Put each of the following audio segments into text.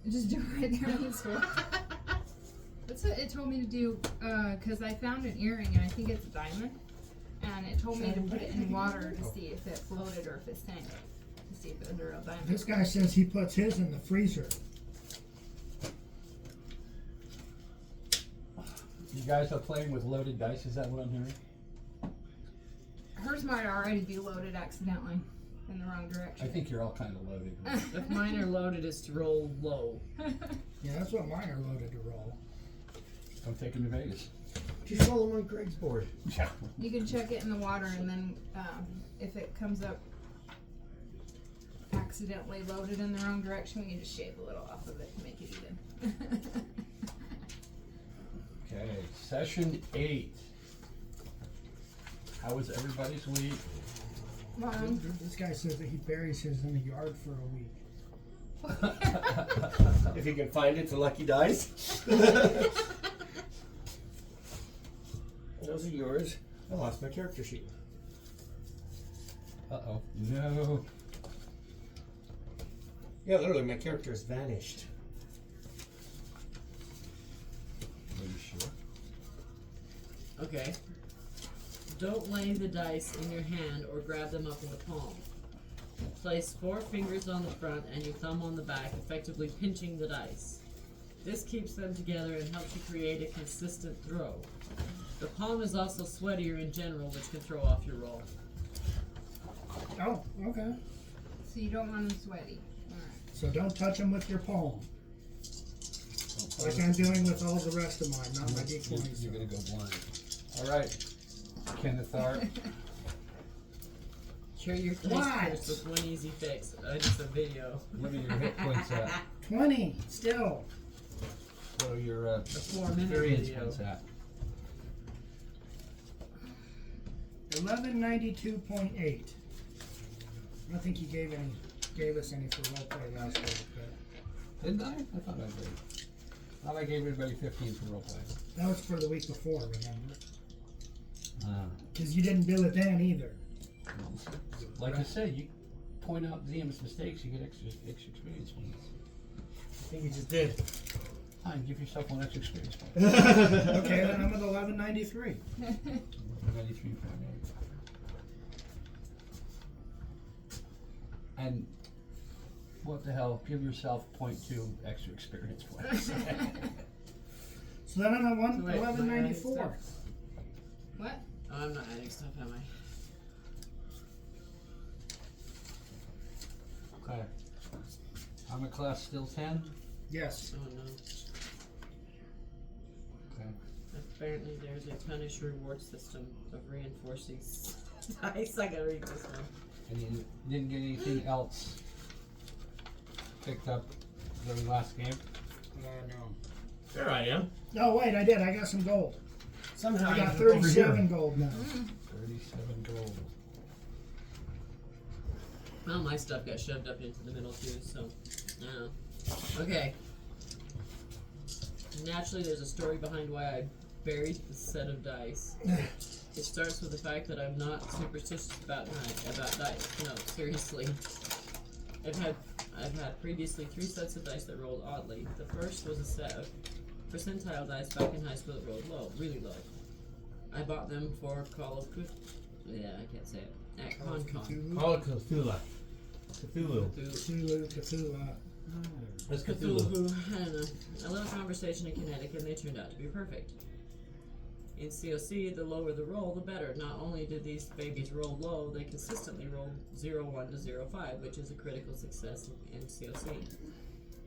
Just do it right there on the sword. That's what it told me to do, because I found an earring, and I think it's a diamond. And it told me to put it in water to see if it floated or if it sank. To see if it was a real diamond. This guy says he puts his in the freezer. You guys are playing with loaded dice, is that what I'm hearing? Hers might already be loaded accidentally in the wrong direction. I think you're all kind of loaded. If mine are loaded, it's to roll low. Yeah, that's what mine are loaded to roll. I'm taking to Vegas. Just roll them on Craig's board. Yeah. You can check it in the water, and then if it comes up accidentally loaded in the wrong direction, we can just shave a little off of it to make it even. Okay, session 8. How was everybody's week? Mom, This guy says that he buries his in the yard for a week. If you can find it, it's a lucky dice. Those are yours. I lost my character sheet. Uh-oh. No. Yeah, literally, my character has vanished. Are you sure? Okay. Don't lay the dice in your hand or grab them up in the palm. Place 4 fingers on the front and your thumb on the back, effectively pinching the dice. This keeps them together and helps you create a consistent throw. The palm is also sweatier in general, which can throw off your roll. Oh, okay. so you don't want them sweaty. Alright. So don't touch them with your palm. Like I'm doing with all the rest of mine, not my D20s. You're going to go blind. All right. Kenneth Art. Share your dice What? first with one easy fix. Just a video. What are your hit points at? 20, still. What are your A 4-minute experience video. points at? 1192.8. I don't think you gave us any for roleplay last week, but Didn't I? I thought I did. I thought I gave everybody 15 for roleplay. that was for the week before, remember? Ah. Because you didn't do it then either. Like I said, you point out DM's mistakes, you get extra experience points. I think you just did. Fine, give yourself one extra experience point. Okay, then I'm at 1193. 93.8. And what the hell? Give yourself 0.2 extra experience points. So then I'm at So wait, 1194. What? Oh, I'm not adding stuff, am I? Okay. Armor class still 10? Yes. Oh no. Okay. Apparently there's a punish reward system of reinforcing dice. I gotta read this one. And you didn't get anything else picked up during last game? No. There I am. Oh, wait, I did. I got some gold. Somehow I got ended up over 37 here. gold now. 37 gold. Well, my stuff got shoved up into the middle too, so I don't know. Okay. Naturally, there's a story behind why I buried the set of dice. It starts with the fact that I'm not superstitious about dice. No, seriously. I've had previously 3 sets of dice that rolled oddly. The first was a set of percentile dice back in high school that rolled low, really low. I bought them for Call of Cthulhu. Yeah, I can't say it. At ConCon. Call it Cthulhu. Cthulhu. Cthulhu. That's Cthulhu. I don't know. A little conversation in kinetic, and they turned out to be perfect. In COC, the lower the roll, the better. Not only did these babies roll low, they consistently rolled 0-1 to 0-5, which is a critical success in COC.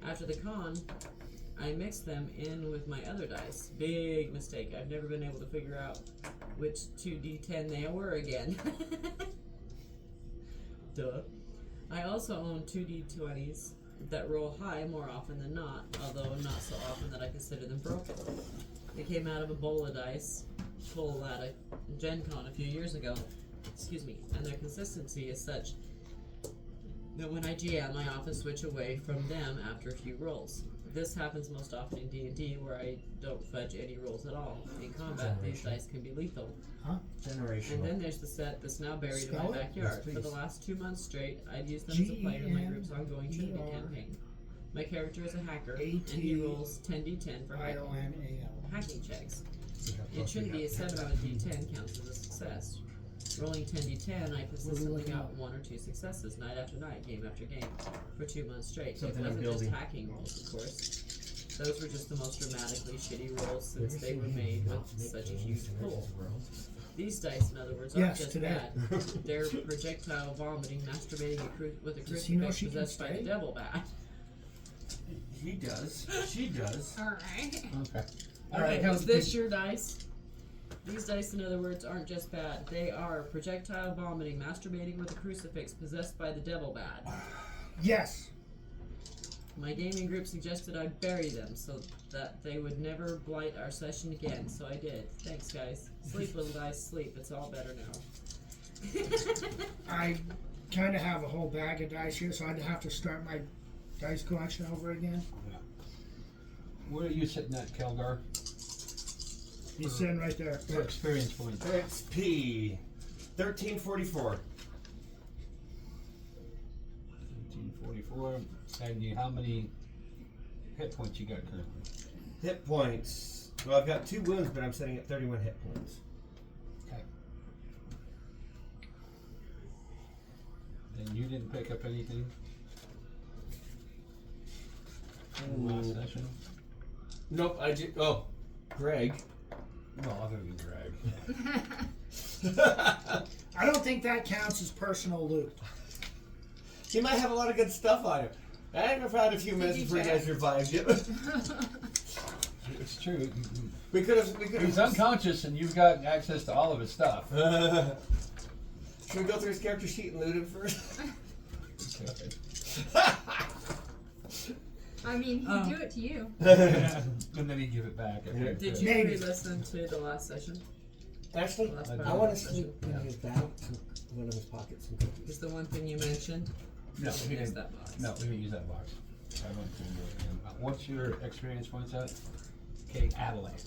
After the con, I mixed them in with my other dice. Big mistake. I've never been able to figure out which 2d10 they were again. Duh. I also own 2d20s that roll high more often than not, although not so often that I consider them broken. They came out of a bowl of dice pulled at a Gen Con a few years ago, and their consistency is such that when I GM, I often switch away from them after a few rolls. This happens most often in D&D, where I don't fudge any rolls at all. In combat, these dice can be lethal. Generational. And then there's the set that's now buried in my Spell it? backyard. Yes, For the please. last 2 months straight, I'd used them as a player in my group's ongoing Trinity campaign. My character is a hacker, and he rolls 10d10 for hacking, IONAL. hacking checks. It shouldn't be a 7 out of d10 counts as a success. Rolling 10d10, I consistently got 1 or 2 successes, night after night, game after game, for 2 months straight. Something it I'm wasn't just building. hacking rolls, of course. Those were just the most dramatically shitty rolls since they were made with such a huge pull. These dice, in other words, aren't Yes, just today. bad. They're projectile vomiting, masturbating with a Does he know crucifix she can possessed by the stay? devil bad. He does. She does. Alright. Okay. Alright, is this your dice? These dice, in other words, aren't just bad. They are projectile vomiting, masturbating with a crucifix, possessed by the devil bad. Yes. My gaming group suggested I bury them so that they would never blight our session again, so I did. Thanks, guys. Sleep, little dice, sleep. It's all better now. I kind of have a whole bag of dice here, so I'd have to start my dice collection over again. Where are you sitting at, Kelgar? He's sitting right there. For experience points. XP 1344. 1944. And you, how many hit points you got currently? Hit points. Well, I've got 2 wounds, but I'm sitting at 31 hit points. Okay. And you didn't pick up anything in the last session? Nope, I did. Oh, Greg. Well, other than Greg. I don't think that counts as personal loot. He might have a lot of good stuff on him. I have had a few minutes you before you check? guys revived him. It's true. We could have. He's unconscious and you've got access to all of his stuff. Should we go through his character sheet and loot him first? Okay. I mean, he'd do it to you. And then he'd give it back. Okay, Yeah. Did good. you Maybe. re-listen to the last session? Actually, Last I part I of want the to session? sneak in his bag some, one of his pockets some cookies. Is the one thing you mentioned? No, Yes, we didn't. that box. No, we didn't use that box. I went to do it again. What's your experience points at? Okay, Adelaide.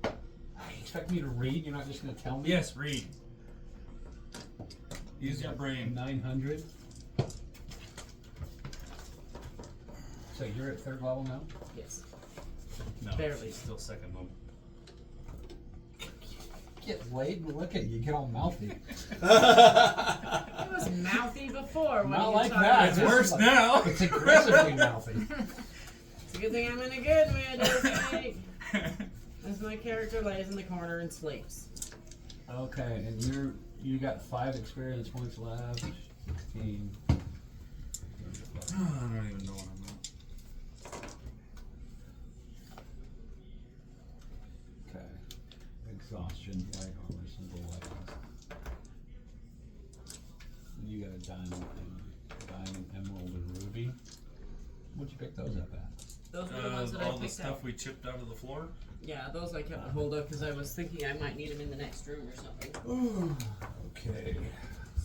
You expect me to read? You're not just going to tell me? Yes, read. Use your brain. 900. So you're at 3rd level now? Yes. No, Barely. she's still second level. Get laid and look at you. Get all mouthy. It was mouthy before. What Not are you like talking that. about? It's This worse is like- now. It's aggressively mouthy. It's a good thing I'm in a good mood, okay? As my character lays in the corner and sleeps. Okay, and you got 5 experience points left. 16. I don't even know what I'm at. Okay. Exhaustion, light armor, simple weapons. You got a diamond, emerald, and ruby. What'd you pick those up at? Those were the ones that I All the picked stuff up. we chipped out of the floor. Yeah, those I kept a hold of because I was thinking I might need them in the next room or something. Okay.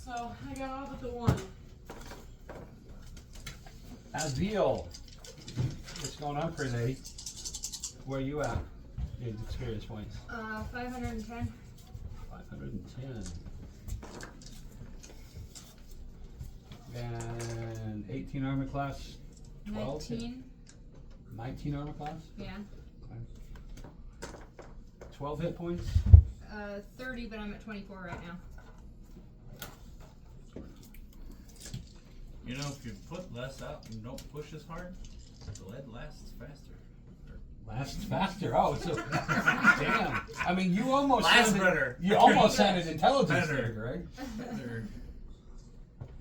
So I got all but the one. Azil. What's going on for today? Where are you at? Your experience points. 510. 510. And 18 armor class. 12? 19. 19 armor class? Yeah. 12 hit points? 30, but I'm at 24 right now. You know, if you put less out and don't push as hard, the lead lasts faster. Lasts faster. Oh, it's a damn. I mean, you almost Lasts sounded, better. You almost sounded intelligence Better. there, Greg.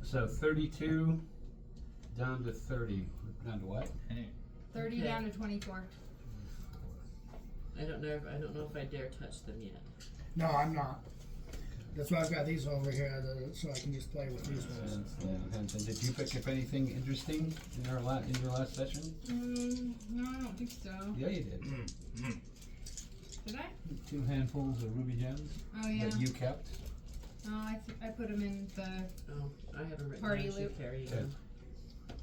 So 32 down to 30. Down to what? Hey, 30 Okay. down to 24. I don't know if I dare touch them yet. No, I'm not. That's why I've got these over here, so I can just play with these ones. And did you pick up anything interesting in your last session? No, I don't think so. Yeah, you did. Did I? 2 handfuls of ruby gems Oh, yeah. that you kept. Oh, I put them in the. Oh, I haven't written Party down I should loop. carry Okay. them.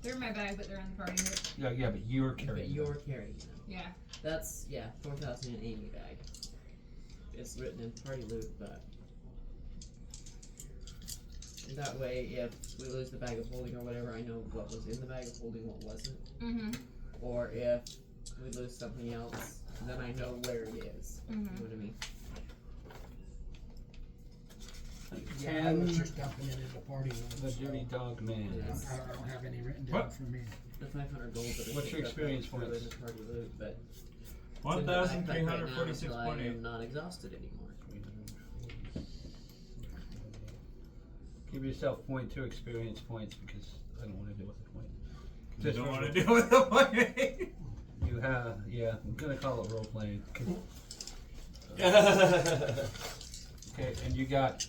They're in my bag, but they're in the party loop. Yeah, but you're But carrying. you're carrying them. Yeah. That's 4,000 in Amy bag. It's written in party loot, but That way, if we lose the bag of holding or whatever, I know what was in the bag of holding, what wasn't. Mm-hmm. Or if we lose something else, then I know where it is. You know what I mean? Yeah, I was just dumping it into party one. The so dirty dog man. I don't have any written down What? for me. The 500 gold that I What's your picked up experience through points? in the party loot, but it's in the backpack right now until I 1,346.8. am not exhausted anymore. Give yourself 0.2 experience points because I don't want to deal with the point. You don't want to deal with the point. You have, yeah, I'm gonna call it role playing. Okay, and you got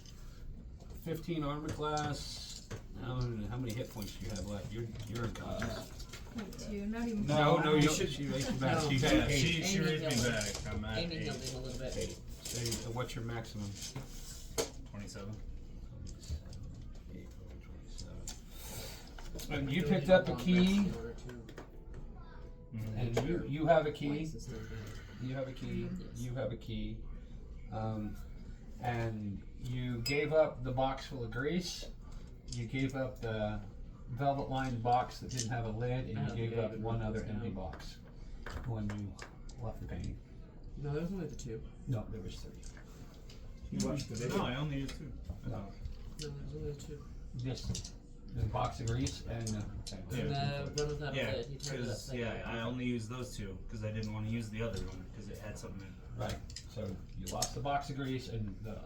15 armor class. How many hit points do you have left? You're unconscious. 0.2, not even. No, you should. She raised you back. No. She's Yeah, at 8. she Amy raised me healed him. back. I'm at Amy 8. healed him a little bit. So what's your maximum? 27. And you picked up a key, In order to and you have a key. points and stuff. You have a key. Yes. You have a key. And you gave up the box full of grease. You gave up the velvet lined box that didn't have a lid, and you gave up one other empty box when you left the painting. No, there was only the 2. No, there was 3. You watched the video. No, I only used 2. No, No, there was only the 2. just the box of grease and Yeah. And the one without a Yeah, lid, he turned it because upside down. I only used those 2 because I didn't want to use the other one because it had something in it. right. So you lost the box of grease and the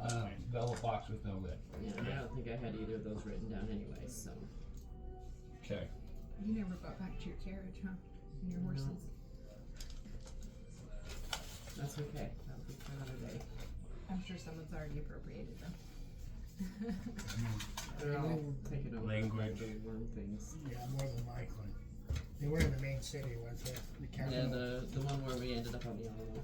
velvet box with no lid. Yeah, and I don't think I had either of those written down anyway, so. Okay. You never got back to your carriage, huh? And your No. horses. That's okay. That'll be for another day. I'm sure someone's already appropriated them. They're all taking over Language. by the worm things. Yeah, more than likely. They were in the main city, weren't they? The Yeah, capital. the one where we ended up on the Alamo.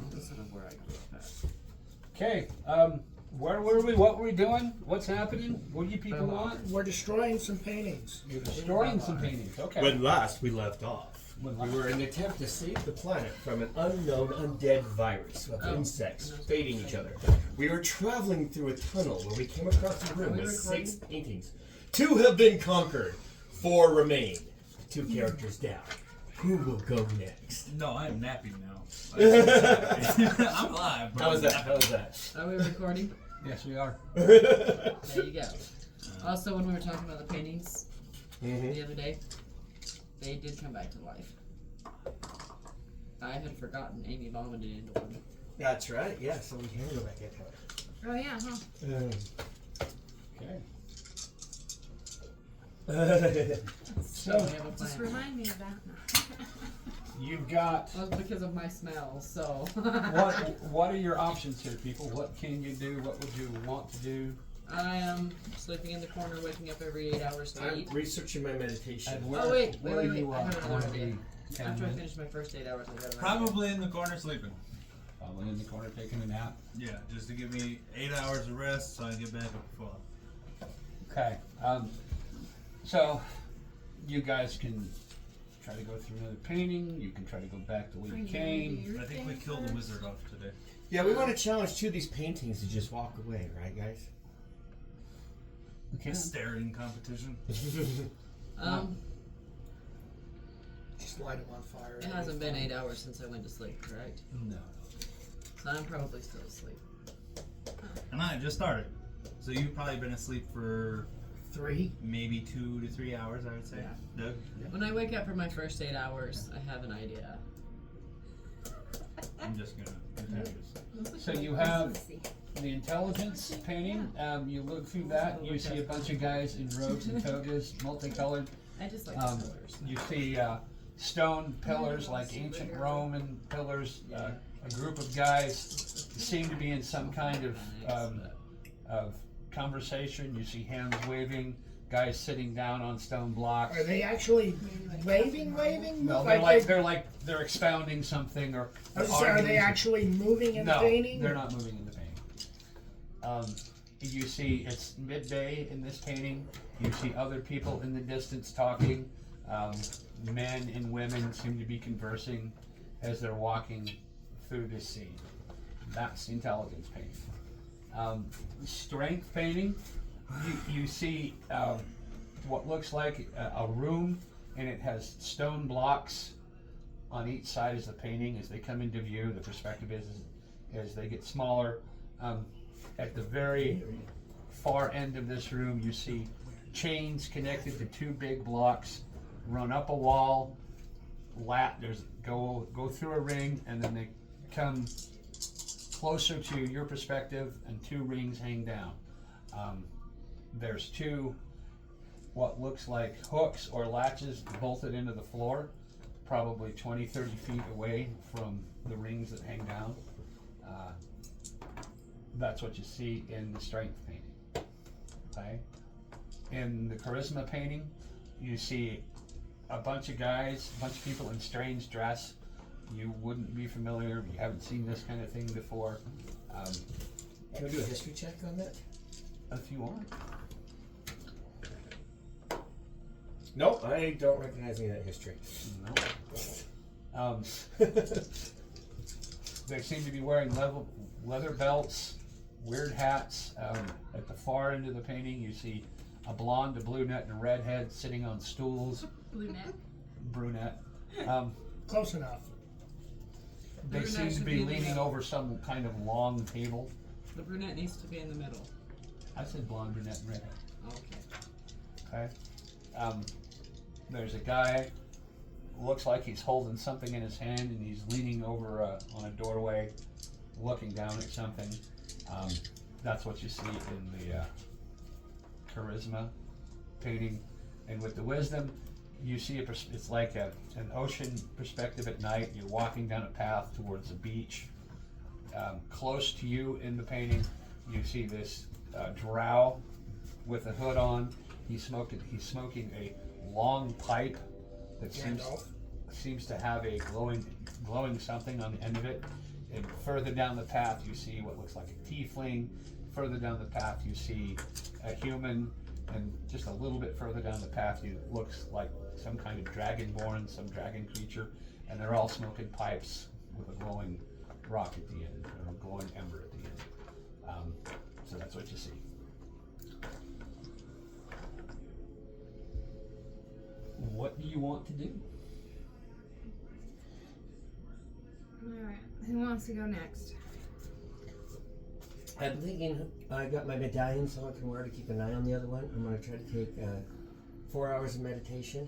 Opposite of where I grew up at. Okay. Where were we? What were we doing? What's happening? What do you people want? We're destroying some paintings. You're destroying some paintings. Okay. When last we left off, When we last- were in an attempt to save the planet from an unknown undead virus of Oh. insects fading each other. We were traveling through a tunnel where we came across a room we with recording? 6 paintings. 2 have been conquered. 4 remain. 2 characters down. Who will go next? No, I am napping now. I'm alive. But How was I'm that? napping. How was that? Are we recording? Yes, we are. There you go. Also, when we were talking about the paintings the other day, they did come back to life. I had forgotten Amy vomited into one. That's right. Yeah, so we can go back in. Oh yeah, huh? Okay. So we have a Just plan. remind me of that. You've got Well, it's because of my smell, so. what are your options here, people? What can you do? What would you want to do? I am sleeping in the corner, waking up every 8 hours to I'm eat. researching my meditation. And where, Oh, wait, where wait, are wait, you I have another going to idea. be? After I Cameron? finish my first 8 hours, I gotta write Probably in the corner sleeping. Probably in the corner taking a nap. Yeah, just to give me 8 hours of rest so I can get back up full. Okay. So you guys can try to go through another painting. You can try to go back the way you came. I think we killed the wizard off today. Yeah, we want to challenge 2 of these paintings to just walk away, right, guys? Okay. A staring competition. Just light them on fire. It hasn't been 8 hours since I went to sleep, correct? No. So I'm probably still asleep. And I just started. So you've probably been asleep for 3. maybe 2 to 3 hours, I would say. Yeah. Doug? When I wake up for my first 8 hours, I have an idea. I'm just gonna continue this. So you have the intelligence painting. You look through that. You see a bunch of guys in robes and togas, multicolored. I just like Um, the colors. You see stone pillars like ancient Roman pillars. A group of guys seem to be in some kind of conversation. You see hands waving, guys sitting down on stone blocks. Are they actually waving? No, they're expounding something or. I was just saying, are they arguing. actually moving in the No, painting? they're not moving in the painting. You see, it's midday in this painting. You see other people in the distance talking. Men and women seem to be conversing as they're walking through this scene. That's the intelligence painting. Strength painting, you see what looks like a room, and it has stone blocks on each side as the painting. As they come into view, the perspective is as they get smaller. At the very far end of this room, you see chains connected to two big blocks, run up a wall, go through a ring, and then they come closer to your perspective, and two rings hang down. There's two what looks like hooks or latches bolted into the floor, probably 20-30 feet away from the rings that hang down. That's what you see in the strength painting. Okay. In the charisma painting, you see a bunch of guys, a bunch of people in strange dress. You wouldn't be familiar, you haven't seen this kind of thing before. Can we do a history check on that? If you want. Nope, I don't recognize any of that history. No. They seem to be wearing leather belts, weird hats. At the far end of the painting, you see a blonde, a brunette, and a redhead sitting on stools. Brunette. Close enough. They Brunette seem to should be be in the leaning middle. over some kind of long table. The brunette needs to be in the middle. I said blonde, brunette, and redhead. Okay. Okay. There's a guy, looks like he's holding something in his hand, and he's leaning over on a doorway, looking down at something. That's what you see in the charisma painting. And with the wisdom, you see it's like an ocean perspective at night. You're walking down a path towards the beach. Close to you in the painting, you see this drow with a hood on. He's smoking a long pipe that seems to have a glowing something on the end of it. And further down the path, you see what looks like a tiefling. Further down the path, you see a human, and just a little bit further down the path, it looks like some kind of dragonborn, some dragon creature, and they're all smoking pipes with a glowing rock at the end, or a glowing ember at the end. So that's what you see. What do you want to do? Alright, who wants to go next? I'm thinking I got my medallion so I can wear to keep an eye on the other one. I'm going to try to take 4 hours of meditation.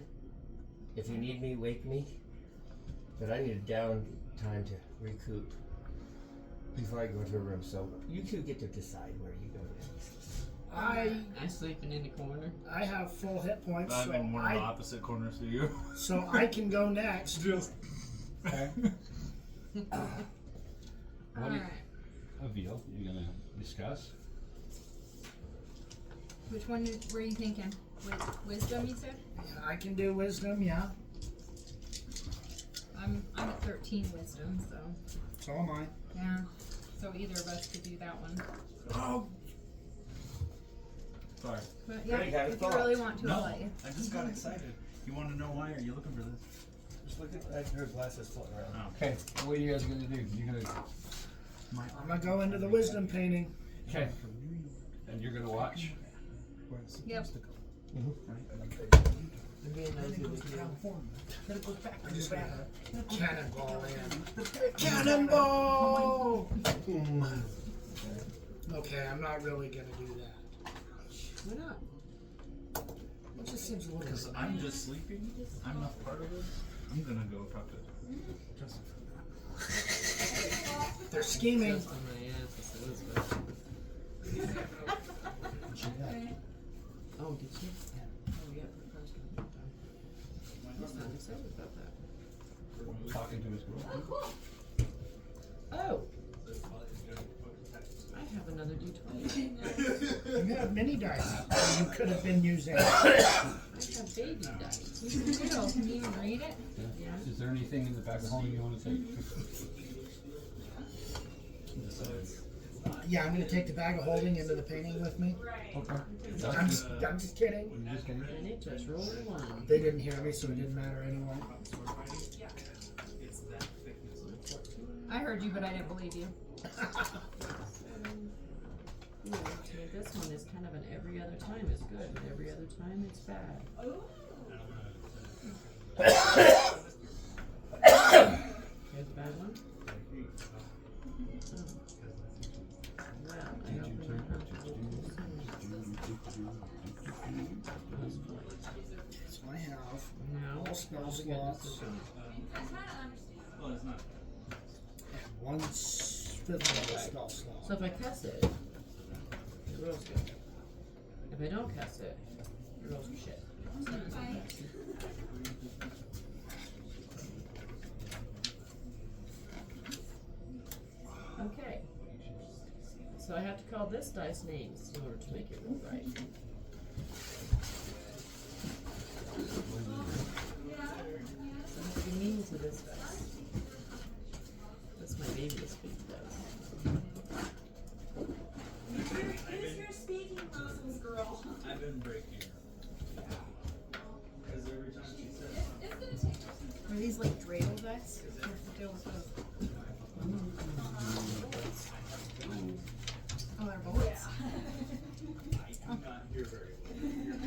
If you need me, wake me. But I need a down time to recoup before I go to a room. So you two get to decide where you go next. I'm sleeping in the corner. I have full hit points, I'm so in one of the opposite corners to you. so I can go next. Okay. What Alright. Avil, you're gonna discuss? Which one were you thinking? Wisdom, you said? I can do wisdom, yeah. I'm at 13 wisdom, so So am I. yeah. So either of us could do that one. Oh, Sorry. But yeah, Greg, have a if you thought. really want to, I'll No, let you. I just got excited. You want to know why? Are you looking for this? Just look at her glasses floating around. Oh. Okay, what are you guys gonna do? You're gonna, I'm gonna go into the wisdom painting. okay, and you're gonna watch? Yep. I'm being nice with you. Cannonball in. Cannonball! Okay, I'm not really gonna do that. Why not? It just seems a little. Because I'm just sleeping. I'm not part of this. I'm gonna go talk to Justin. They're scheming. Just on my ass, it's Elizabeth. Oh, did she? Oh, yeah, for first time. He's not excited about that. Talking to his girl. Oh! I have another D20. You have mini dice you could have been using. I have baby dice. Can you even read it? Is there anything in the back of home you wanna take? Yeah, I'm gonna take the bag of holding into the painting with me. Okay. I'm just kidding. You're just kidding? And it just rolled a 1. They didn't hear me, so it didn't matter anyway. I heard you, but I didn't believe you. Ooh, okay, this one is kind of an every other time is good, and every other time it's bad. Here's a bad one. Well, I opened that up. So I have Now, all spell all the goodness slots is gone. Well, it's not. and 1/5 of the spell slot. So if I cast it, it rolls good. If I don't cast it, it rolls for shit. Okay. So I have to call this dice names in order to make it roll right. So I have to be mean to this dice. That's my baby's big dice. Use your speaking muscles, girl. I've been breaking her. Because every time she says It's gonna take her some Are these like dreidel dice? What's the deal with those? Oh, they're bullets. I do not hear very well.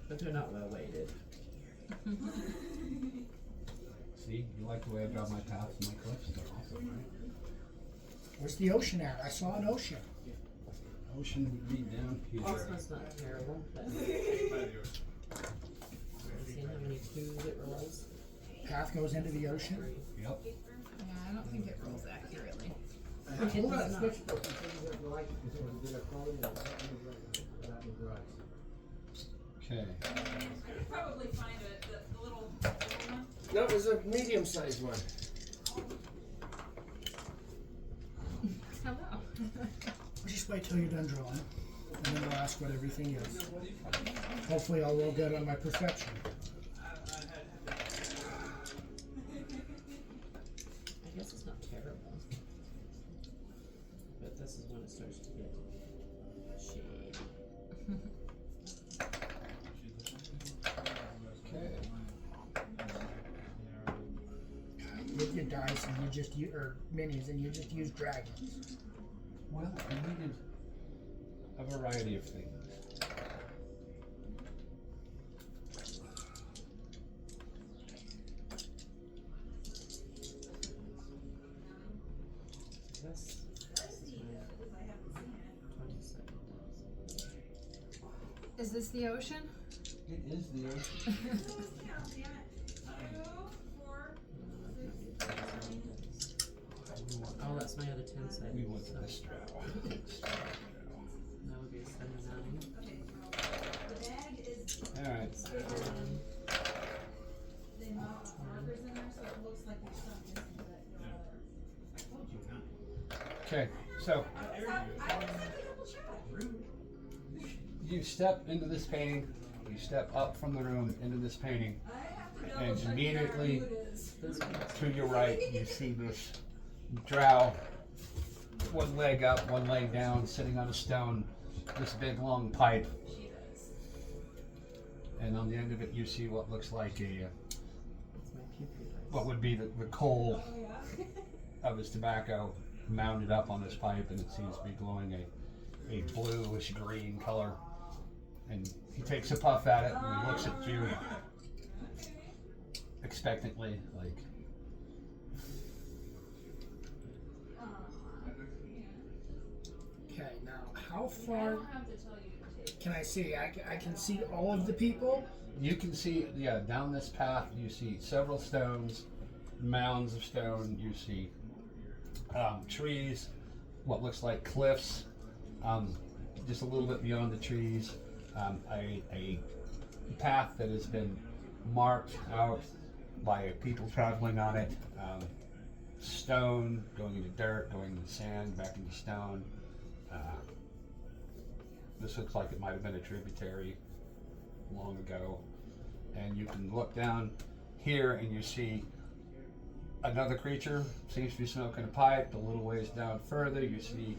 But they're not well weighted. See, you like the way I draw my paths and my cliffs? They're awesome, right? Where's the ocean at? I saw an ocean. Ocean would be down This here. one's not terrible, but By the see how many twos it rolls? Path goes into the ocean. Yep. Yeah, I don't think it rolls accurately. It does not. Okay. probably find the little one. No, it was a medium-sized one. Hello. I'll just wait till you're done drawing, and then we'll ask what everything is. Hopefully I'll roll good on my perception. I guess it's not terrible. But this is when it starts to get shady. Okay. With your dice and you just or minis and you just use dragons. Well, I needed a variety of things. This is my 27. Is this the ocean? It is the ocean. Count, damn it. 2, 4. Oh, that's my other 10 sided. We went to so this draw. that would be a 7 Okay, the bag is, Alright. 9. they markers in there, so it looks like there's something missing, but no other. Okay, so I was double check. you step into this painting, you step up from the room into this painting, I have to double and check immediately who it is. This one. to your right you see this drow, one leg up, one leg down, sitting on a stone, this big long pipe, She does. and on the end of it you see what looks like a, That's my pew-pew dice. what would be the coal Oh, yeah. of his tobacco mounted up on this pipe, and it seems to be glowing a bluish green color. And he takes a puff at it and he looks at you expectantly, like, Okay, now how I far don't have to tell you to take. can I see? I can see all of the people. you can see, yeah, down this path you see several stones, mounds of stone, you see trees, what looks like cliffs, just a little bit beyond the trees, a path that has been marked out by people traveling on it, stone going into dirt, going into sand, back into stone. This looks like it might have been a tributary long ago. And you can look down here and you see another creature, seems to be smoking a pipe. A little ways down further you see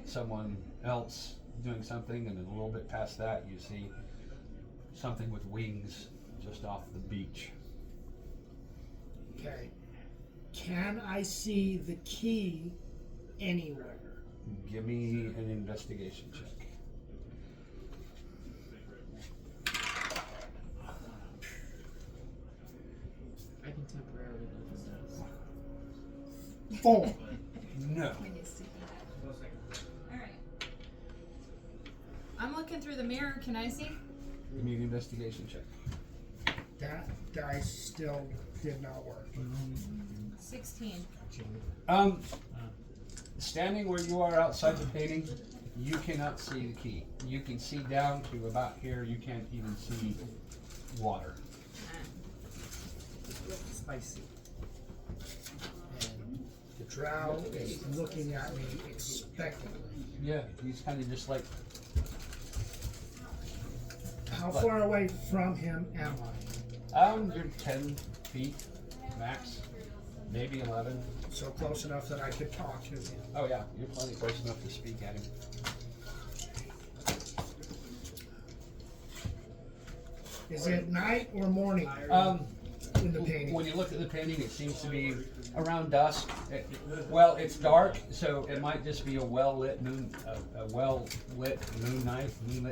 someone else doing something, and then a little bit past that you see something with wings just off the beach. Okay. Can I see the key anywhere? Give me an investigation check. I can temporarily open this. 4. No. Alright. I'm looking through the mirror. Can I see? Give me an investigation check. That dice still did not work. 16. Standing where you are outside the painting, you cannot see the key. You can see down to about here. You can't even see water. Spicy. And the drow is looking at me expectantly. Yeah, he's kind of just like, How far away from him am I? you're 10 feet max, maybe 11. So close enough that I could talk to him. Oh yeah, you're plenty close enough to speak at him. Is it night or morning in the painting? When you look at the painting, it seems to be around dusk. Well, it's dark, so it might just be a well-lit moonlit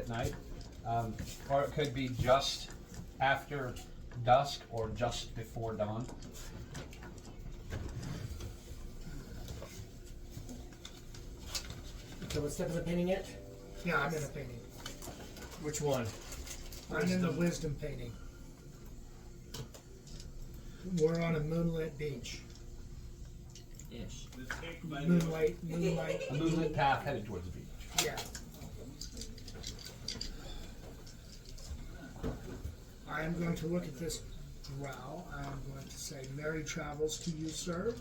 night, or it could be just after dusk or just before dawn. So what step of the painting yet? Yeah, I'm in a painting. Which one? I'm in the wisdom painting. We're on a moonlit beach. Ish. Moonlight. A moonlit path headed towards the beach. Yeah. I am going to look at this drow. I am going to say, "Merry travels to you, sir."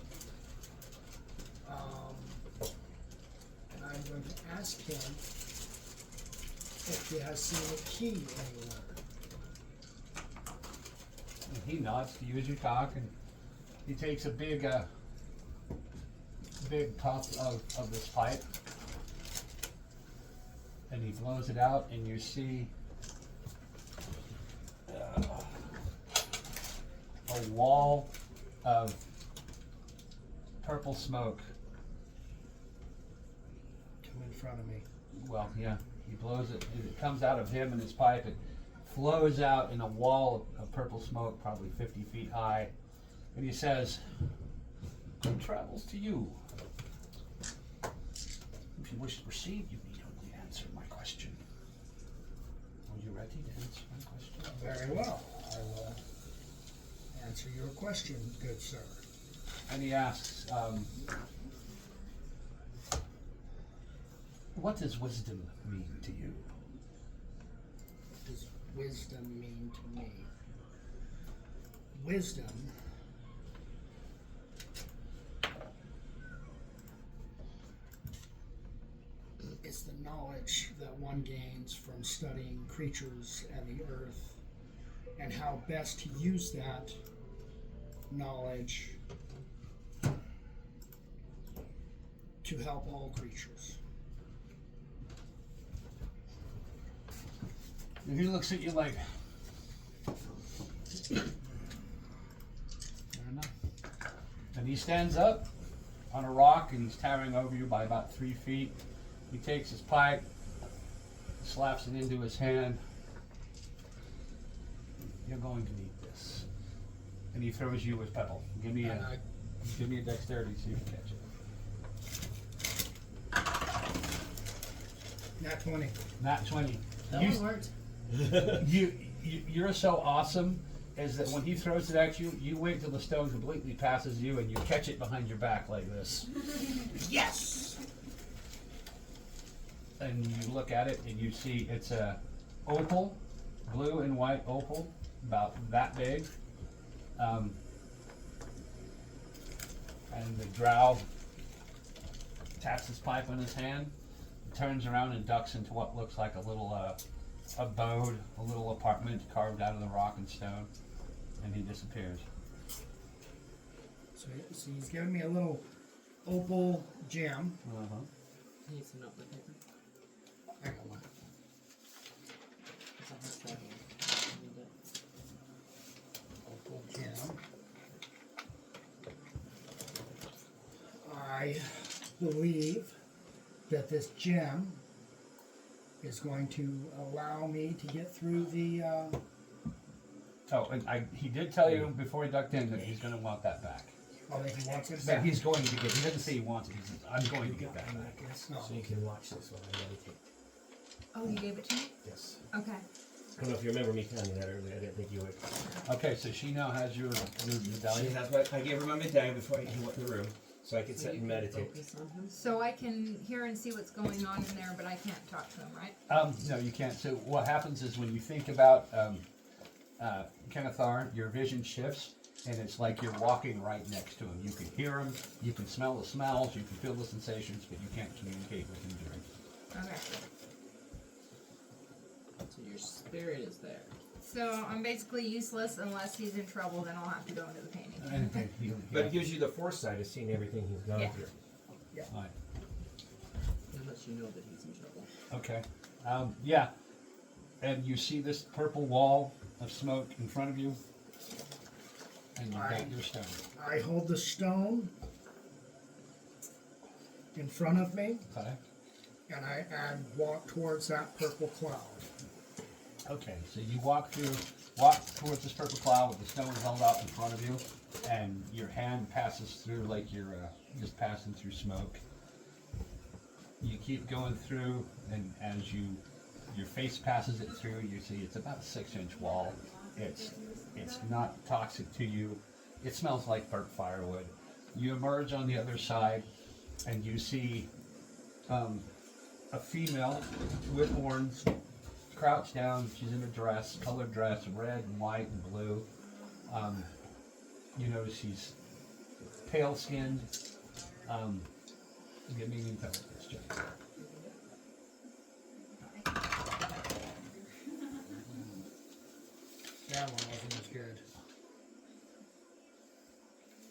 And I'm going to ask him if he has seen a key anywhere. And he nods to you as you talk, and he takes a big puff of this pipe, and he blows it out, and you see a wall of purple smoke. Come in front of me. Well, yeah, he blows it. It comes out of him and his pipe. It flows out in a wall of purple smoke, probably 50 feet high. And he says, "Good travels to you. If you wish to proceed, you need only answer my question." Are you ready to answer my question? Very well. I will answer your question, good sir. And he asks, what does wisdom mean to you? What does wisdom mean to me? Wisdom is the knowledge that one gains from studying creatures and the earth, and how best to use that knowledge to help all creatures. And he looks at you like, fair enough. And he stands up on a rock, and he's towering over you by about 3 feet. He takes his pipe, slaps it into his hand. You're going to need this. And he throws you with pebble. Give me And a dexterity, see if you catch it. Nat 20. Nat 20. That You- one worked. You're so awesome is that when he throws it at you, you wait till the stone completely passes you and you catch it behind your back like this. Yes! And you look at it and you see it's a opal, blue and white opal, about that big. And the drow taps his pipe in his hand, turns around and ducks into what looks like a little abode, a little apartment carved out of the rock and stone, and he disappears. So he's giving me a little opal gem. Need some notebook paper. I got one. It's on this side. I need it. Opal gem. I believe that this gem is going to allow me to get through the. Oh, and he did tell you before he ducked in that he's going to want that back. Oh, that he wants it That back. he's going to get. He doesn't say he wants it. He says, "I'm going to get that back." So you can watch this while I meditate. Oh, you gave it to me? Yes. Okay. I don't know if you remember me telling you that earlier. I didn't think you would. Okay, so she now has your She medallion. has my, I gave her my medallion before he went in the room, so I could sit you and can meditate. focus on him. So I can hear and see what's going on in there, but I can't talk to him, right? No, you can't. So what happens is when you think about Kennethar, your vision shifts, and it's like you're walking right next to him. You can hear him, you can smell the smells, you can feel the sensations, but you can't communicate with him during. Okay. So your spirit is there. So I'm basically useless unless he's in trouble, then I'll have to go into the painting. Okay. But it gives you the foresight of seeing everything he's gone Yeah. through. Alright. Unless you know that he's in trouble. Okay. Yeah. And you see this purple wall of smoke in front of you, and you've got your stone. I hold the stone in front of me, Okay. and walk towards that purple cloud. Okay, so you walk towards this purple cloud with the stone held out in front of you, and your hand passes through like you're just passing through smoke. You keep going through, and as your face passes it through, you see it's about a 6-inch wall. It's not toxic to you. It smells like burnt firewood. You emerge on the other side, and you see a female with horns, crouched down. She's in a dress, colored dress, red and white and blue. You notice she's pale skinned. Give me an intelligence check. That one wasn't as good.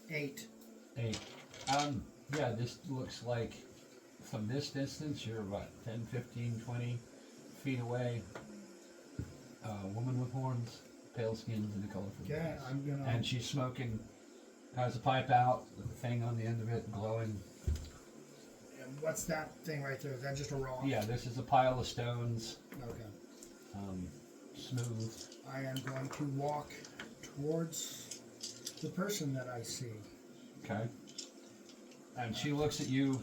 8. 8. Yeah, this looks like from this distance you're what, 10, 15, 20 feet away. Woman with horns, pale skins, and a colorful Okay, dress. I'm gonna. And she's smoking, has a pipe out with a thing on the end of it glowing. And what's that thing right there? Is that just a rock? Yeah, this is a pile of stones, Okay. smooth. I am going to walk towards the person that I see. Okay. And she looks at you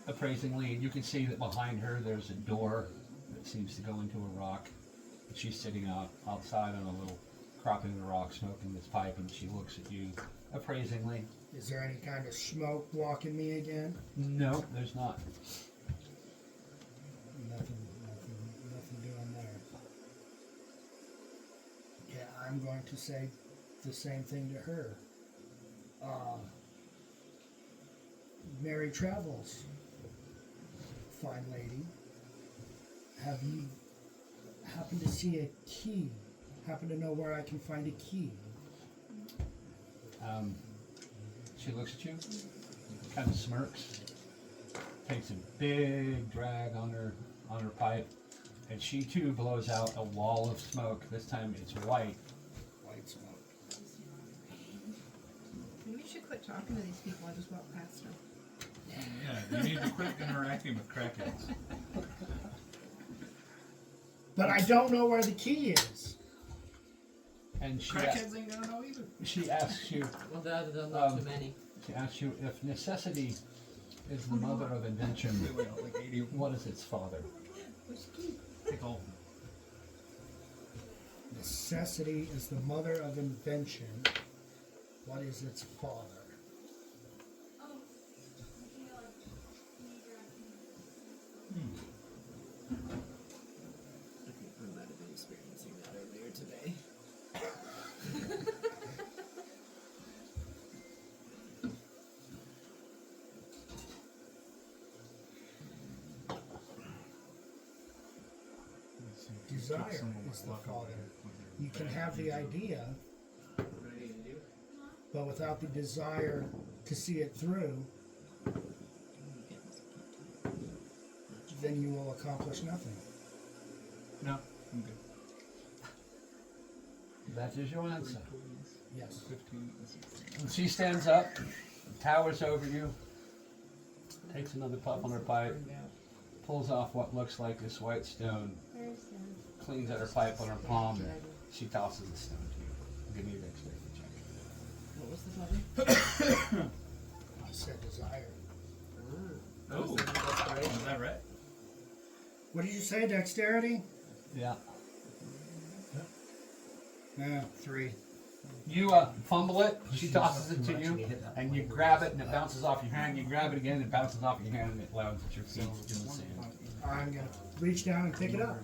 appraisingly, and you can see that behind her there's a door that seems to go into a rock. She's sitting outside on a little cropping in the rock, smoking this pipe, and she looks at you appraisingly. Is there any kind of smoke blocking me again? No, there's not. Nothing doing there. Okay, I'm going to say the same thing to her. Merry travels, fine lady. Have you happened to see a key? Happen to know where I can find a key? She looks at you, kind of smirks, takes a big drag on her pipe, and she too blows out a wall of smoke. This time it's white. White smoke. Maybe you should quit talking to these people and just walk past them. Yeah, you need to quit interacting with crackheads. But I don't know where the key is. And she Crackheads ain't gonna know either. she asks you. Well, that is not too many. She asks you if necessity is the mother of invention. They weigh out like 80 of them. What is its father? Take all of them. Necessity is the mother of invention. What is its father? I think I might have been experiencing that earlier today. Desire is the father. You can have the idea, but without the desire to see it through, then you will accomplish nothing. No, I'm good. That is your answer. Yes. 15 and 16. And she stands up, towers over you, takes another puff on her pipe, pulls off what looks like this white stone, cleans out her pipe on her palm, and she tosses the stone to you. Give me a dexterity check. What was the button? I said desire. Oh, Desperation. is that right? What did you say? Dexterity? Yeah. Yeah, 3. You fumble it, she tosses it to you, and you grab it, and it bounces off your hand. You grab it again, it bounces off your hand, and it lands at your feet in the sand. I'm gonna reach down and pick it up.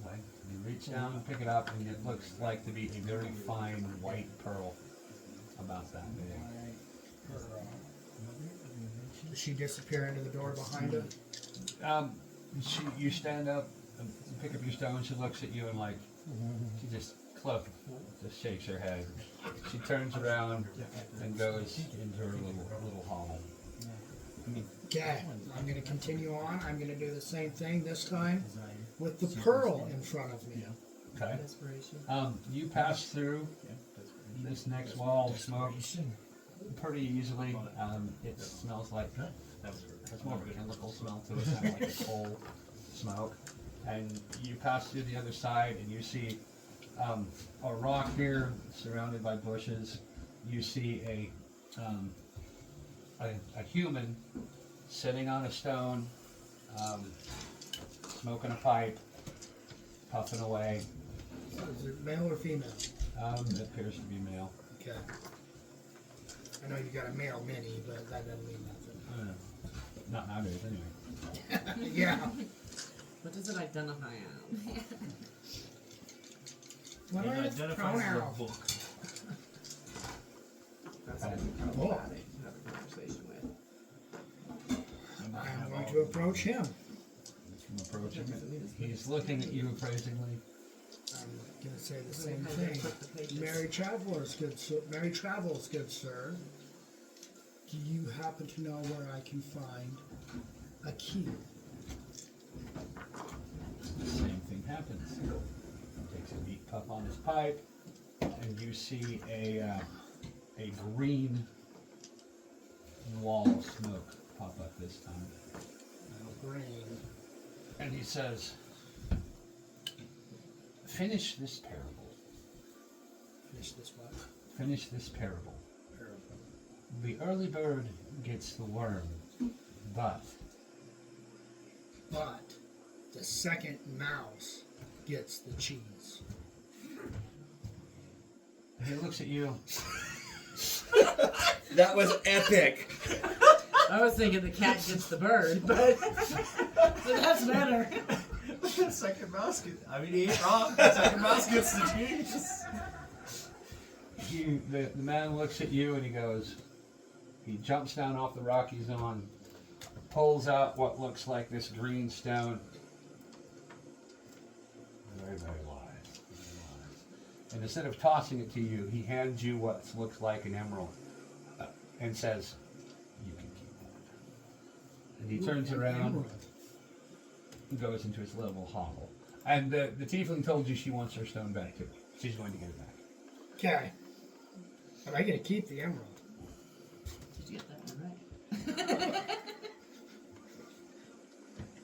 Right? You reach down and pick it up, and it looks like to be a very fine white pearl, about that big. Does she disappear into the door behind her? You stand up and pick up your stone. She looks at you and she just shakes her head. She turns around and goes into her little hall. Okay, I'm gonna continue on. I'm gonna do the same thing this time with the pearl in front of me. Okay. Desperation. You pass through this next wall of smoke pretty easily. It smells like it's more of a chemical smell to it, it's not like a coal smoke. And you pass through the other side, and you see a rock here surrounded by bushes. You see a human sitting on a stone, smoking a pipe, puffing away. Is it male or female? It appears to be male. Okay. I know you got a male mini, but that doesn't mean nothing. Not nowadays, anyway. Yeah. What does it identify as? What It are its identifies as a pronouns? book. That's Oh. what you probably Oh. have a conversation with. I'm going to approach him. Approaching it. He's looking at you appraisingly. I'm going to say the same How do I thing. flip the pages? Merry travels, good sir. Do you happen to know where I can find a key? The same thing happens. He takes a deep puff on his pipe, and you see a green wall of smoke pop up this time. Green. And he says, "Finish this parable. Finish this what? Finish this parable. The early bird gets the worm, but the second mouse gets the cheese." he looks at you. That was epic. I was thinking the cat gets the bird, but that's better. The second mouse gets, I mean, he ain't wrong. The second mouse gets the cheese. The man looks at you and he goes, he jumps down off the rock he's on, pulls out what looks like this green stone. Very, very wise. And instead of tossing it to you, he hands you what looks like an emerald and says, "You can keep that." And he turns around and goes into his little hovel. And the tiefling told you she wants her stone back too. She's going to get it back. Okay. But I get to keep the emerald. Did you get that one right?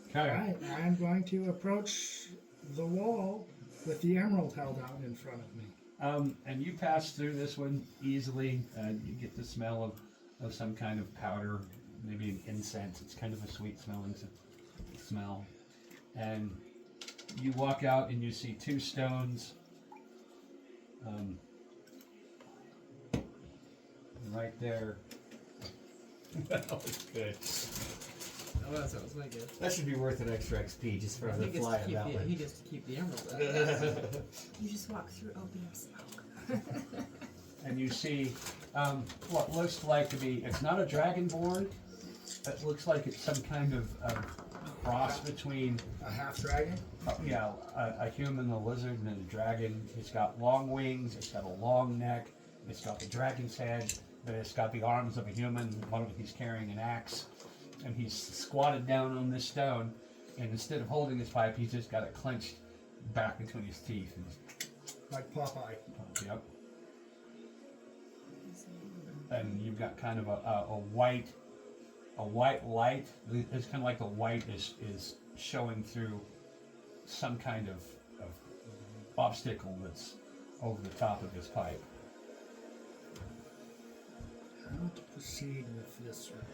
Okay. Alright, I'm going to approach the wall with the emerald held out in front of me. And you pass through this one easily. You get the smell of some kind of powder, maybe an incense. It's kind of a sweet smelling smell. And you walk out and you see two stones right there. That was good. Oh, that was my guess. That should be worth an extra XP just for the He gets, fly to of keep that the, one. he gets to keep the emerald. You just walk through opium smoke. And you see what looks like to be, it's not a dragonborn. It looks like it's some kind of cross between A half dragon? a human, a lizard, and a dragon. It's got long wings, it's got a long neck, it's got the dragon's head, but it's got the arms of a human. One of them, he's carrying an axe, and he's squatted down on this stone, and instead of holding his pipe, he's just got it clenched back between his teeth. And Like Popeye. yep. And you've got kind of a white a white light. It's kind of like the white is showing through some kind of obstacle that's over the top of his pipe. How to proceed with this one?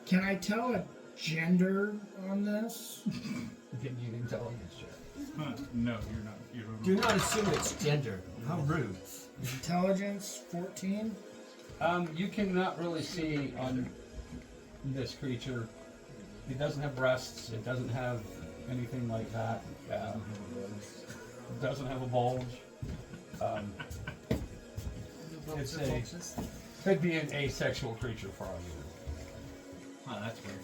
Can I tell a gender on this? Give me an intelligence check. No, you're not. You don't. Do not assume it's gender. How rude. Intelligence 14. You cannot really see on this creature. It doesn't have breasts. It doesn't have anything like that. It doesn't have a bulge. It's a could be an asexual creature for all you know. Oh, that's weird.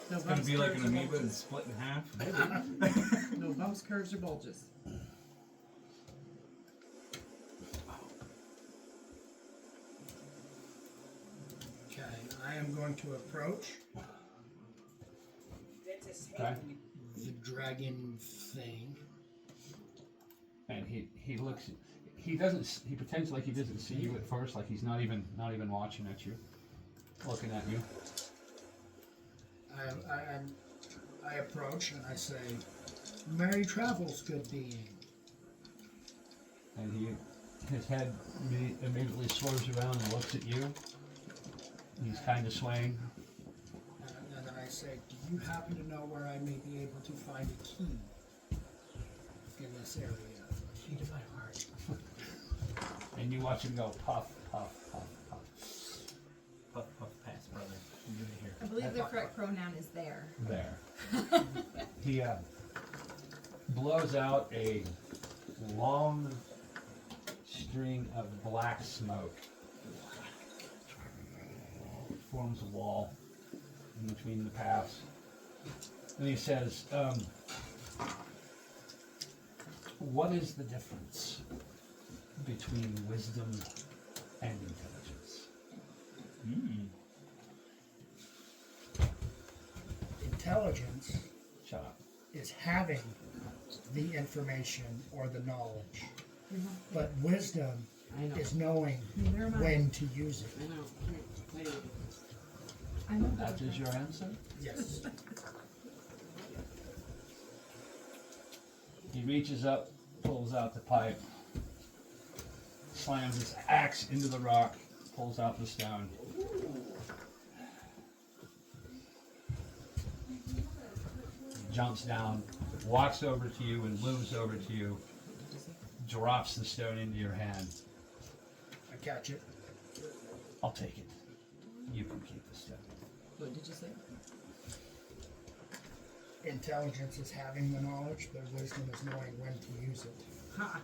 No It's gonna bumps, be like curves, an or amoeba and bulges. split in half. No bumps, curves, or bulges. Okay, I am going to approach Okay. the dragon thing. And he looks. He doesn't. He pretends like he doesn't see you at first. Like he's not even watching at you, looking at you. I approach and I say, "Merry travels, good being." And his head immediately swerves around and looks at you. He's kind of swaying. And then I say, "Do you happen to know where I may be able to find a key in this area?" Key to my heart. And you watch him go puff, puff, puff, puff. Puff, puff, pass, brother. You do it here. I believe the correct pronoun is there. There. He blows out a long string of black smoke. Forms a wall in between the paths. And he says, what is the difference between wisdom and intelligence? Intelligence Shut up. is having the information or the knowledge, but wisdom I know. is knowing Neither am I. when to use it. I know. Wait. I know That is your answer? Yes. He reaches up, pulls out the pipe, slams his axe into the rock, pulls out the stone. Jumps down, walks over to you and moves over to you, drops the stone into your hand. I catch it. I'll take it. You can keep the stone. What did you say? Intelligence is having the knowledge, but wisdom is knowing when to use it. Ha!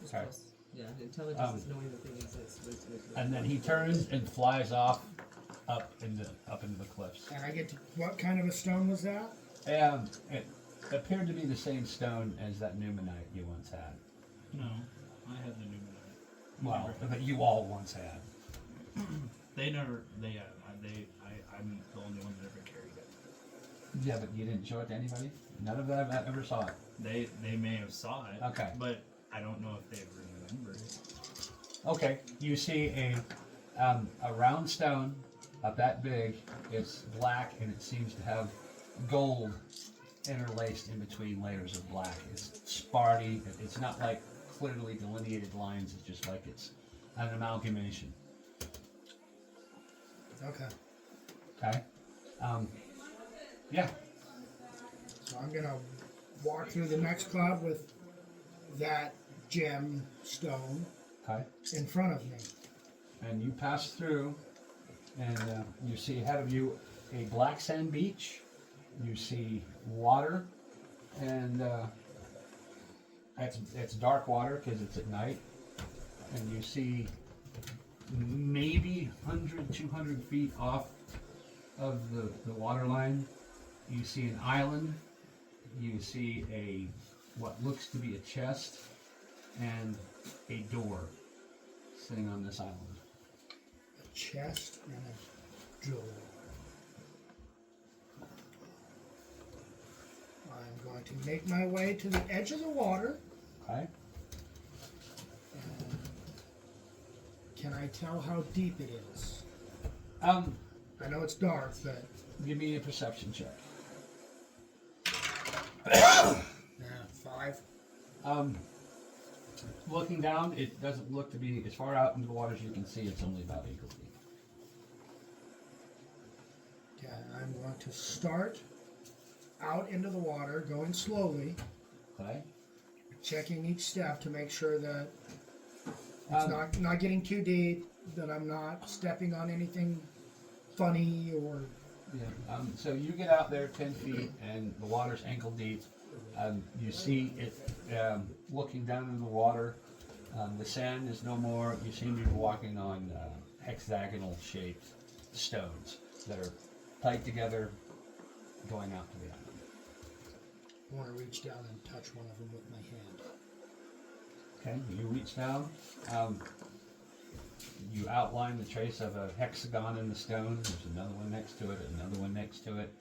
It's Okay. close. Yeah, intelligence is knowing the thing exists. And then he turns and flies off up into the cliffs. And I get to, what kind of a stone was that? It appeared to be the same stone as that Numenite you once had. No, I had the Numenite. Well, that you all once had. They never. I'm the only one that ever carried it. Yeah, but you didn't show it to anybody? None of them ever saw it. They may have saw it. Okay. But I don't know if they ever remembered it. Okay, you see a round stone, about that big. It's black and it seems to have gold interlaced in between layers of black. It's sparty. It's not like clearly delineated lines. It's just like it's an amalgamation. Okay. Okay. Yeah. So I'm gonna walk through the next cloud with that gem stone Okay. in front of me. And you pass through, and you see ahead of you a black sand beach. You see water, and it's dark water because it's at night. And you see maybe 100, 200 feet off of the water line, you see an island. You see what looks to be a chest and a door sitting on this island. A chest and a door. I'm going to make my way to the edge of the water, Okay. and Can I tell how deep it is? I know it's dark, but Give me a perception check. 5. Looking down, it doesn't look to be as far out into the water as you can see. It's only about ankle deep. Okay, I'm going to start out into the water, going slowly, Okay. checking each step to make sure that it's not getting too deep, that I'm not stepping on anything funny or. Yeah. So you get out there 10 feet, and the water's ankle deep. You see it looking down in the water. The sand is no more. You seem to be walking on hexagonal shaped stones that are tight together, going out to the island. I want to reach down and touch one of them with my hand. Okay, you reach down. You outline the trace of a hexagon in the stone. There's another one next to it, another one next to it.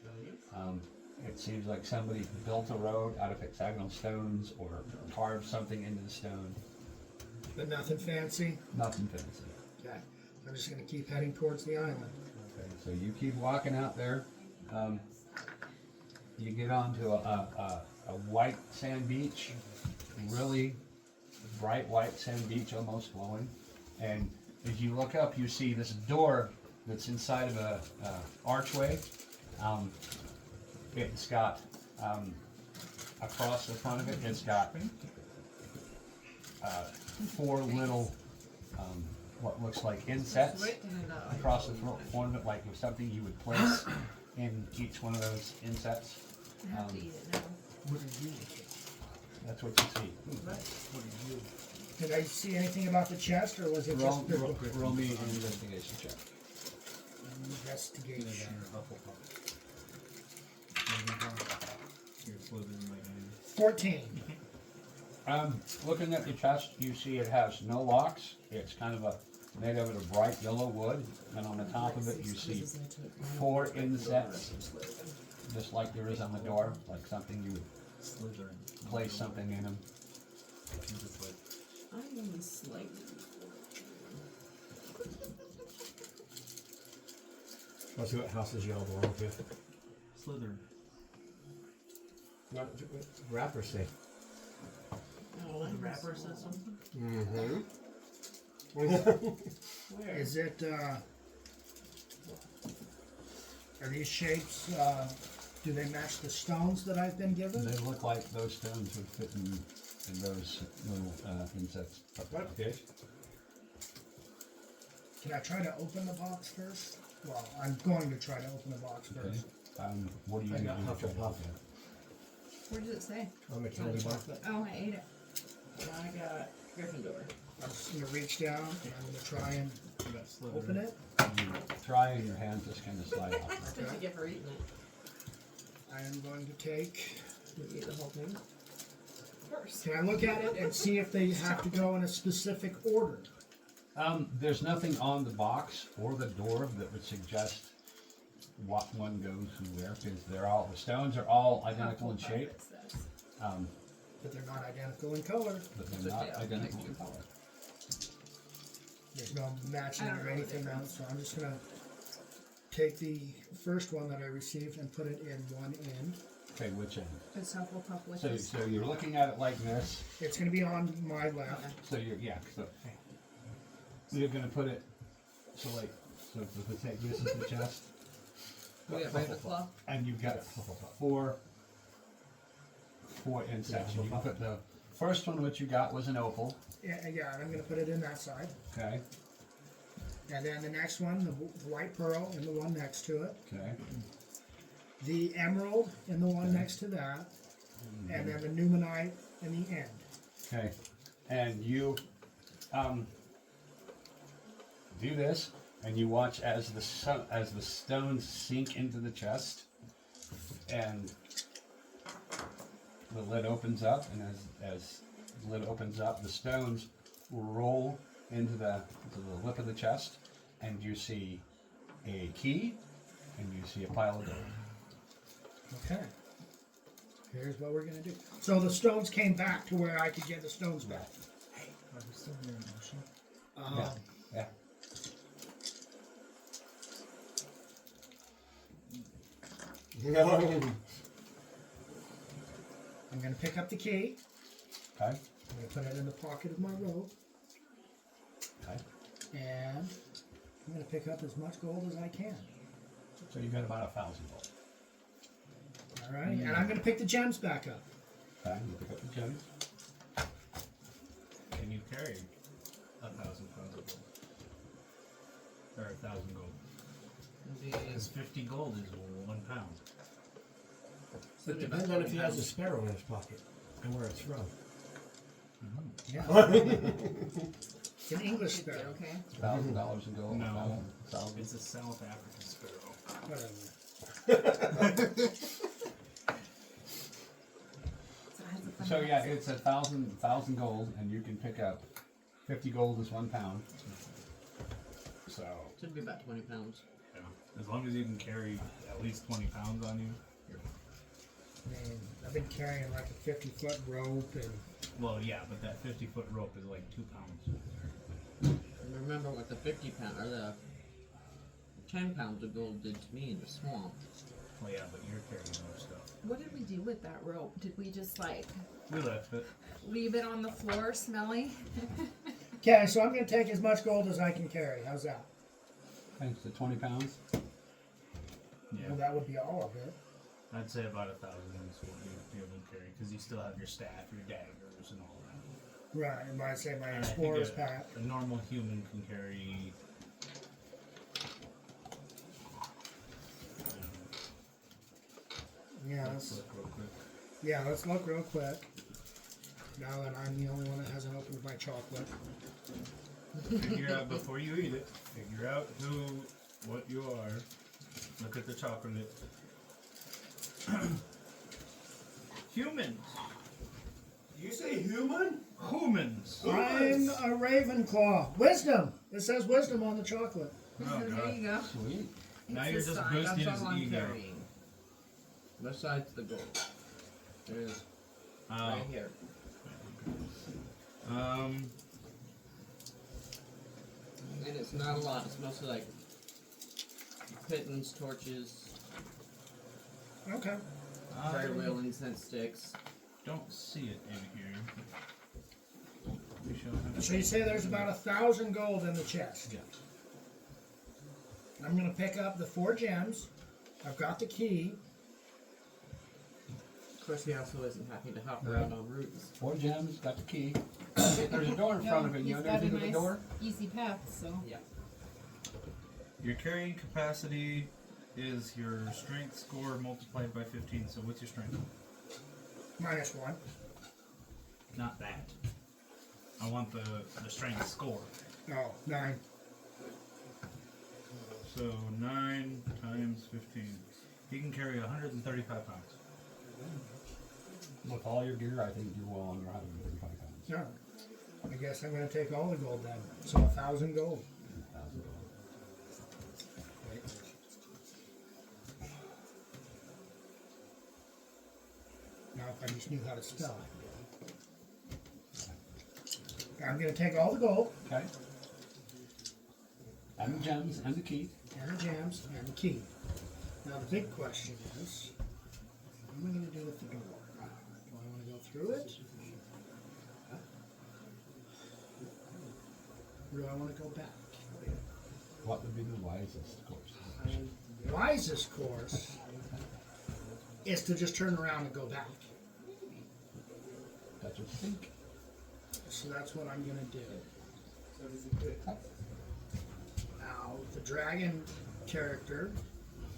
It seems like somebody built a road out of hexagonal stones or carved something into the stone. But nothing fancy. Nothing fancy. Okay, I'm just going to keep heading towards the island. Okay, so you keep walking out there. You get onto a white sand beach, really bright white sand beach, almost glowing. And as you look up, you see this door that's inside of a archway. It's got across the front of it. It's got 4 little what looks like insets across the front of it, like something you would place in each one of those insets. I have to eat it now. What are you? That's what you see. What are you? Did I see anything about the chest, or was it Roll, just roll me an investigation check. investigation? You're Slytherin like me. 14. Looking at the chest, you see it has no locks. It's kind of made out of a bright yellow wood, and on the top of it you see 4 insets, just like there is on the door, like something you would Slytherin. place something in them. Just like I'm only slightly. Let's see what houses y'all belong to. Slytherin. What rappers say? Oh, the rapper said something. Mm-hmm. Where? Is it, are these shapes, do they match the stones that I've been given? They look like those stones would fit in those little insects. That's good. Can I try to open the box first? Well, I'm going to try to open the box Okay. first. What are you I going got to do? Hufflepuff. Where does it say? On the candy bar. Oh, I ate it. I got Gryffindor. I'm just going to reach down and I'm going to try and I got Slytherin. open it. You try and your hand just kind of slide off. What did you get for eating it? I am going to take. Did you eat the whole thing? First. Can I look at it and see if they have to go in a specific order? There's nothing on the box or the door that would suggest what one goes from where, because the stones are all identical in shape, But they're not identical in color. but they're not identical in color. There's no matching I don't or know what anything difference. else, so I'm just going to take the first one that I received and put it in one end. Okay, which end? It's Hufflepuff with So, this. so you're looking at it like this. It's going to be on my left. So you're gonna put it. So if we take this as the chest, We got Ravenclaw. and you've got 4 insets. You can put the first one, which you got was an opal. Yeah, and I'm going to put it in that side. Okay. And then the next one, the white pearl, and the one next to it. Okay. The emerald, and the one next to that. And then the numenite in the end. Okay. And you do this, and you watch as the stones sink into the chest, and the lid opens up, and as the lid opens up, the stones roll into the lip of the chest, and you see a key, and you see a pile of gold. Okay. Here's what we're going to do. So the stones came back to where I could get the stones back. Are we still here in motion? Yeah. No. I'm gonna pick up the key. Okay. I'm gonna put it in the pocket of my robe, Okay. and I'm gonna pick up as much gold as I can. So you got about 1,000 gold. All right, and I'm gonna pick the gems back up. Okay. You pick up the gems. Can you carry 1,000 pounds of gold? Or 1,000 gold? Because 50 gold is 1 pound. It depends on if he has a sparrow in his pocket and where it's from. Yeah. It's an English sparrow. Okay. $1,000 in gold. No. 1,000. It's a South African sparrow. Whatever. So yeah, it's 1,000 gold, and you can pick up 50 gold is 1 pound. So Should be about 20 pounds. Yeah. As long as you can carry at least 20 pounds on you. I mean, I've been carrying like a 50-foot rope, and Well, yeah, but that 50-foot rope is like 2 pounds. And remember what the 50 pound or the 10 pounds of gold did to me in the swamp. Well, yeah, but you're carrying more stuff. What did we do with that rope? Did we just like We left it. leave it on the floor smelly? okay. So I'm gonna take as much gold as I can carry. How's that? thanks to 20 pounds. Yeah. Well, that would be all of it. I'd say about 1,000 is what you'd be able to carry because you still have your staff, your daggers, and all that. Right, and I say my And I think explorer's pack. a normal human can carry. Yeah, Let's let's, look real quick. yeah, let's look real quick. Now that I'm the only one that hasn't opened my chocolate. Figure out before you eat it. Figure out what you are. Look at the chocolate. Humans. You say human? Humans. I'm a Ravenclaw. Wisdom. It says wisdom on the chocolate. Oh, there God. you go. Sweet. Now It's you're a just sign. boosting That's his all I'm ego. carrying. Besides the gold. There's Oh. right here. And it's not a lot. It's mostly like pittance, torches, Okay. prayer wheel, incense sticks. Don't see it in here. We show him. So you say there's about 1,000 gold in the chest. Yeah. I'm gonna pick up the 4 gems. I've got the key. Of course, he also isn't happy to hop around on roofs. 4 gems, got the key. There's a door in front of it. You know anything with the door? Easy path, so. Yeah. Your carrying capacity is your strength score multiplied by 15. So what's your strength? -1. Not that. I want the strength score. Oh, 9. So 9 times 15. He can carry 135 pounds. With all your gear, I think you're well under 135 pounds. No. I guess I'm gonna take all the gold then. So 1,000 gold. 1,000 gold. Now if I just knew how to spell it. I'm gonna take all the gold Okay. And the gems and the key. and the gems and the key. Now the big question is, what am I gonna do with the door? Do I wanna go through it? Or do I wanna go back? What would be the wisest course? The wisest course is to just turn around and go back. That's what you think. So that's what I'm gonna do. Now, the dragon character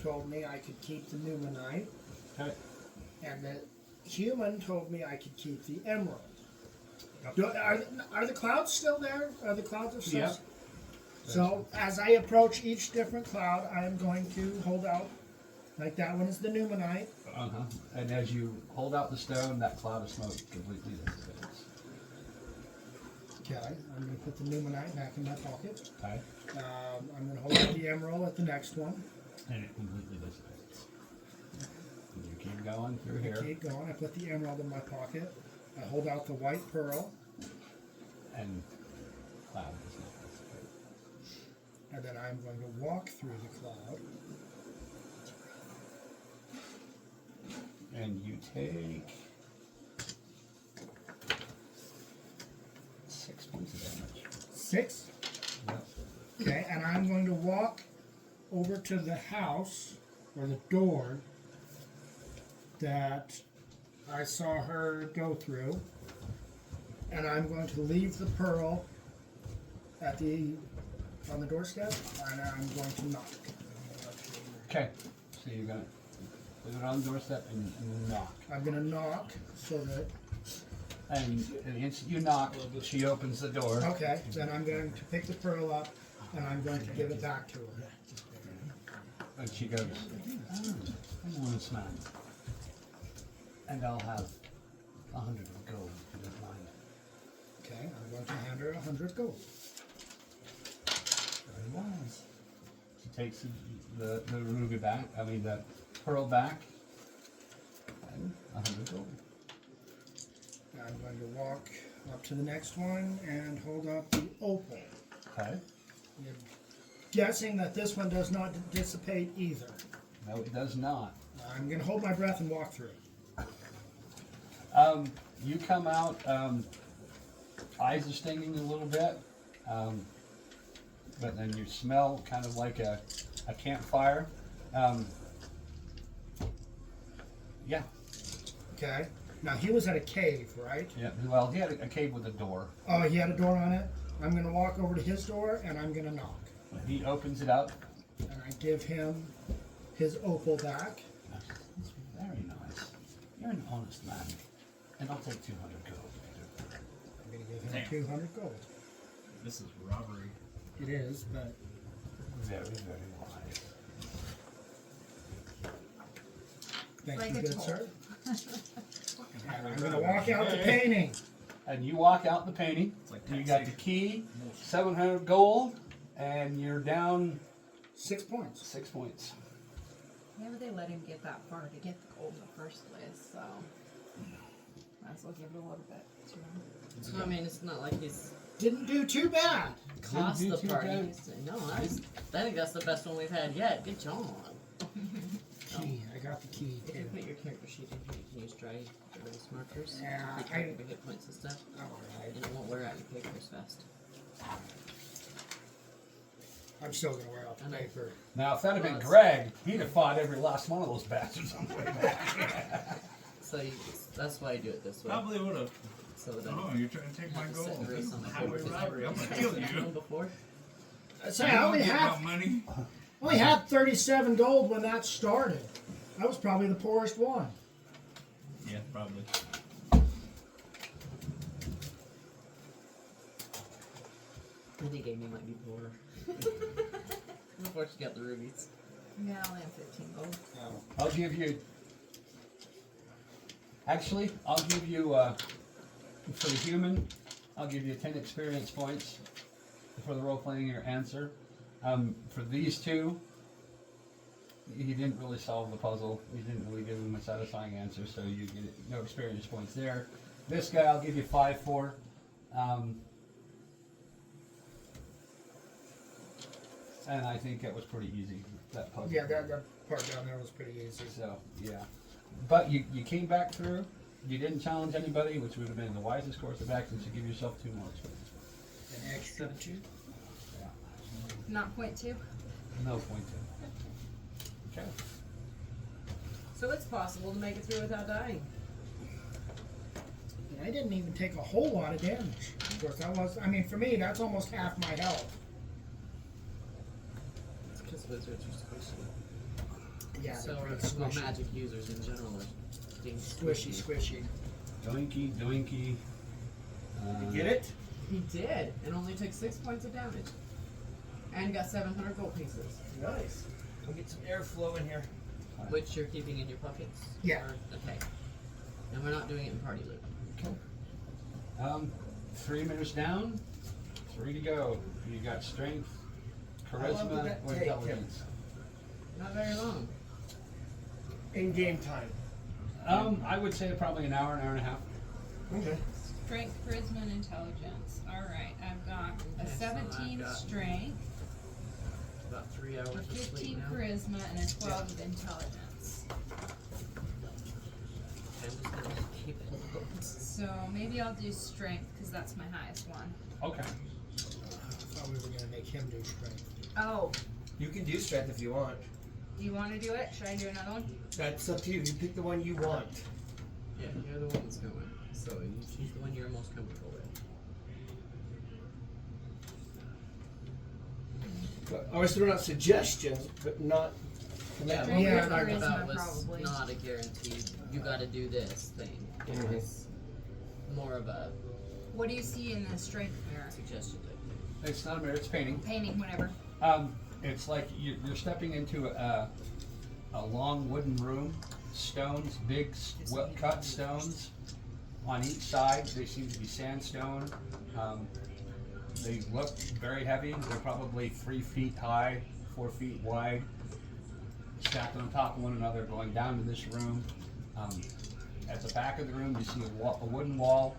told me I could keep the Numenite, Okay. and the human told me I could keep the emerald. Are the clouds still there? Are the clouds of Yeah. So as I approach each different cloud, I am going to hold out, like that one is the Numenite. Uh-huh. And as you hold out the stone, that cloud of smoke completely dissipates. Okay, I'm going to put the Numenite back in my pocket. Okay. I'm going to hold out the emerald at the next one. And it completely dissipates. And you keep going through I here. keep going. I put the emerald in my pocket. I hold out the white pearl, And cloud does not dissipate. and then I'm going to walk through the cloud. And you take 6 points of damage. 6. Yep. Okay, and I'm going to walk over to the house or the door that I saw her go through, and I'm going to leave the pearl on the doorstep, and I'm going to knock. Okay. So you're gonna leave it on the doorstep and knock. I'm going to knock so that. And the instant you knock, she opens the door. Okay, then I'm going to pick the pearl up, and I'm going to give it back to her. And she goes, oh, I want this man. And I'll have 100 of gold if you don't mind. Okay, I'm going to hand her 100 gold. Very wise. She takes the ruby back, the pearl back, and 100 gold. I'm going to walk up to the next one and hold up the opal. Okay. I'm guessing that this one does not dissipate either. No, it does not. I'm going to hold my breath and walk through. You come out, eyes are stinging a little bit, but then you smell kind of like a campfire. Yeah. Okay. Now he was at a cave, right? Yeah. Well, he had a cave with a door. Oh, he had a door on it? I'm going to walk over to his door and I'm going to knock. He opens it up. And I give him his opal back. That's very nice. You're an honest man. And I'll take 200 gold. I'm going to give him 200 gold. This is robbery. It is, but Very, very wise. thank Like you, a good toll. sir. And I'm going to walk out the painting. And you walk out the painting. It's like You got the taxation. key, 700 gold, and you're down 6 points. 6 points. Yeah, but they let him get that far to get the gold in the first place, so might as well give it a little bit to him. I mean, it's not like he's Didn't do too bad. cost do the too party. bad. No, I think that's the best one we've had yet. Good job. Key. I got the key If you too. put your character sheet in here, you can use dry erase markers. Yeah, Keep track of your hit points and stuff. Alright. And it won't wear out your paper as fast. I'm still going to wear out the I know. paper. Now, if that had been Well, Greg, he'd have fought every last one of those bastards on the way back. So that's why I do it this way. Probably would have. So that I Oh, you're trying to take my have to sit gold. and erase This on is my highway paper. robbery. I'm gonna I've kill done you. one before. Say, You I don't only get had my money. 37 gold when that started. I was probably the poorest one. Yeah, probably. I think Amy might be poorer. Before she got the rubies. Yeah, I only have 15 gold. I'll give you. Actually, I'll give you for the human. I'll give you 10 experience points for the role playing your answer. For these two, he didn't really solve the puzzle. You didn't really give him a satisfying answer, so you get no experience points there. This guy, I'll give you 5 for. And I think that was pretty easy. That puzzle. Yeah, that part down there was pretty easy. So, yeah. But you came back through. You didn't challenge anybody, which would have been the wisest course of action, so give yourself 2 more experience points. An extra 2. Yeah. Not point 2. No point in. Okay. So it's possible to make it through without dying. And I didn't even take a whole lot of damage. Of course, that was, I mean, for me, that's almost half my health. It's because wizards are squishy. Yeah, So they're are pretty well, squishy. magic users in general are being Squishy, squishy. Doinky, doinky. You get it? He did, and only took 6 points of damage. And got 700 gold pieces. Nice. I'll get some airflow in here. Which you're keeping in your pockets? Yeah. Or- okay. And we're not doing it in party loot. Okay. 3 minutes down, 3 to go. You got strength, How long charisma, did that or take him? intelligence. Not very long. In game time. I would say probably an hour and a half. Okay. Strength, charisma, and intelligence. Alright, I've got a Okay, so 17 I've got- strength, About 3 hours a of sleep 15 now. charisma, and a 12 of intelligence. I'm just gonna keep it. So maybe I'll do strength because that's my highest one. Okay. I thought we were gonna make him do strength. Oh, You can do strength if you want. do you want to do it? Should I do another one? That's up to you. You pick the one you want. Yeah, you're the one that's going. So you choose the one you're most comfortable with. But I was throwing out suggestions, but not. Yeah, Strength yeah, or part charisma, of that was probably. not a guaranteed. You got to do this thing. It Mhm. was more of a What do you see in the strength mirror? suggestion type thing. It's not a mirror, it's painting. Painting, whatever. It's like you're stepping into a long wooden room, stones, big cut stones on each side. They seem to be sandstone. They look very heavy. They're probably 3 feet high, 4 feet wide, stacked on top of one another, going down to this room. At the back of the room, you see a wooden wall.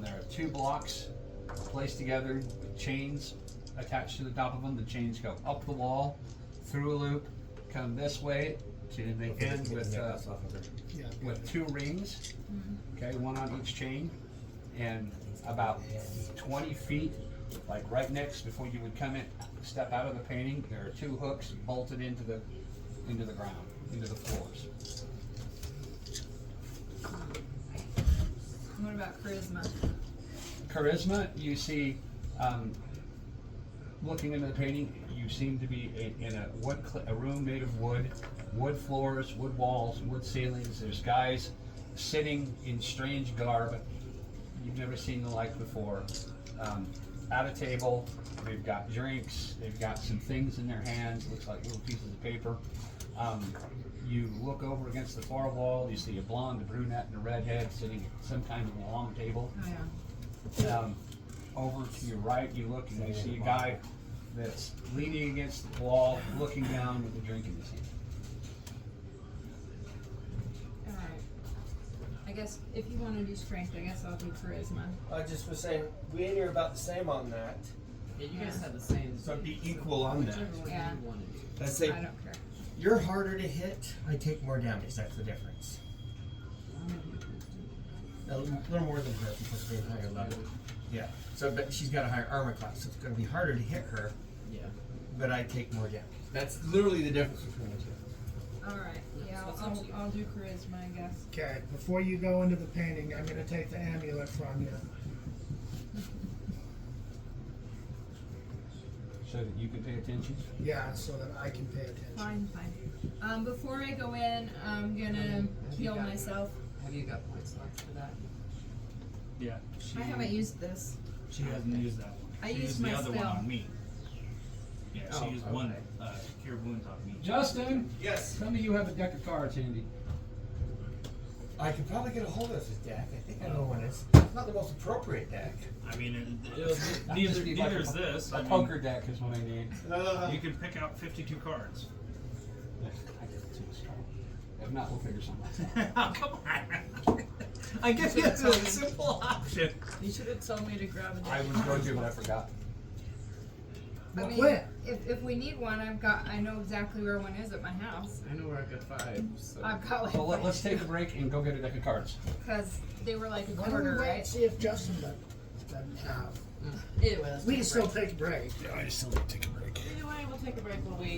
There are 2 blocks placed together, with chains attached to the top of them. The chains go up the wall, through a loop, come this way, and they end with 2 rings. Okay, one on each chain, and about 20 feet, like right next before you would come in, step out of the painting. There are 2 hooks bolted into the ground, into the floors. What about charisma? Charisma, you see, looking into the painting, you seem to be in a room made of wood floors, wood walls, wood ceilings. There's guys sitting in strange garb you've never seen the like before. At a table, they've got drinks, they've got some things in their hands, looks like little pieces of paper. You look over against the far wall, you see a blonde, a brunette, and a redhead sitting at some kind of a long table. Oh yeah. Over to your right, you look and you see a guy that's leaning against the wall, looking down with a drink in his hand. Alright. I guess if you want to do strength, I guess I'll do charisma. I just was saying, we and you are about the same on that. Yeah, you guys have the same. So be equal on that. Whichever one Yeah. you want to do. Let's I say don't care. you're harder to hit, I take more damage. That's the difference. A little more than her because we're higher level. Yeah. So, but she's got a higher armor class, so it's going to be harder to hit her, Yeah. but I take more damage. That's literally the difference between the two. Alright. Yeah, So it's up to you. I'll do charisma, I guess. Okay, before you go into the painting, I'm gonna take the amulet from you. So that you can pay attention. Yeah, so that I can pay attention. Fine, fine. Before I go in, I'm gonna heal myself. Have you got points left for that? Yeah. I haven't used this. She hasn't used that one. I She used the my other one spell. on me. Yeah, she Oh, used one okay. cure wounds on me. Justin, Yes. tell me you have a deck of cards handy. I could probably get a hold of this deck. I think I know one is. It's not the most appropriate deck. I mean, That neither just be like neither's this. A I mean, poker deck is what I need. you can pick out 52 cards. I get it too strong. If not, we'll figure something out. Come on. I guess it's a simple option. You should have told me to grab a I was going to, but I forgot. I Well, mean, quit. if we need one, I know exactly where one is at my house. I know where I got 5. So. I've got like So let's take a break and go get a deck of cards. because they were like a Why don't we quarter, wait and right? see if Justin doesn't have? Either way, let's We take can a still break. take a break. Yeah, I still need to take a break. Either way, we'll take a break while we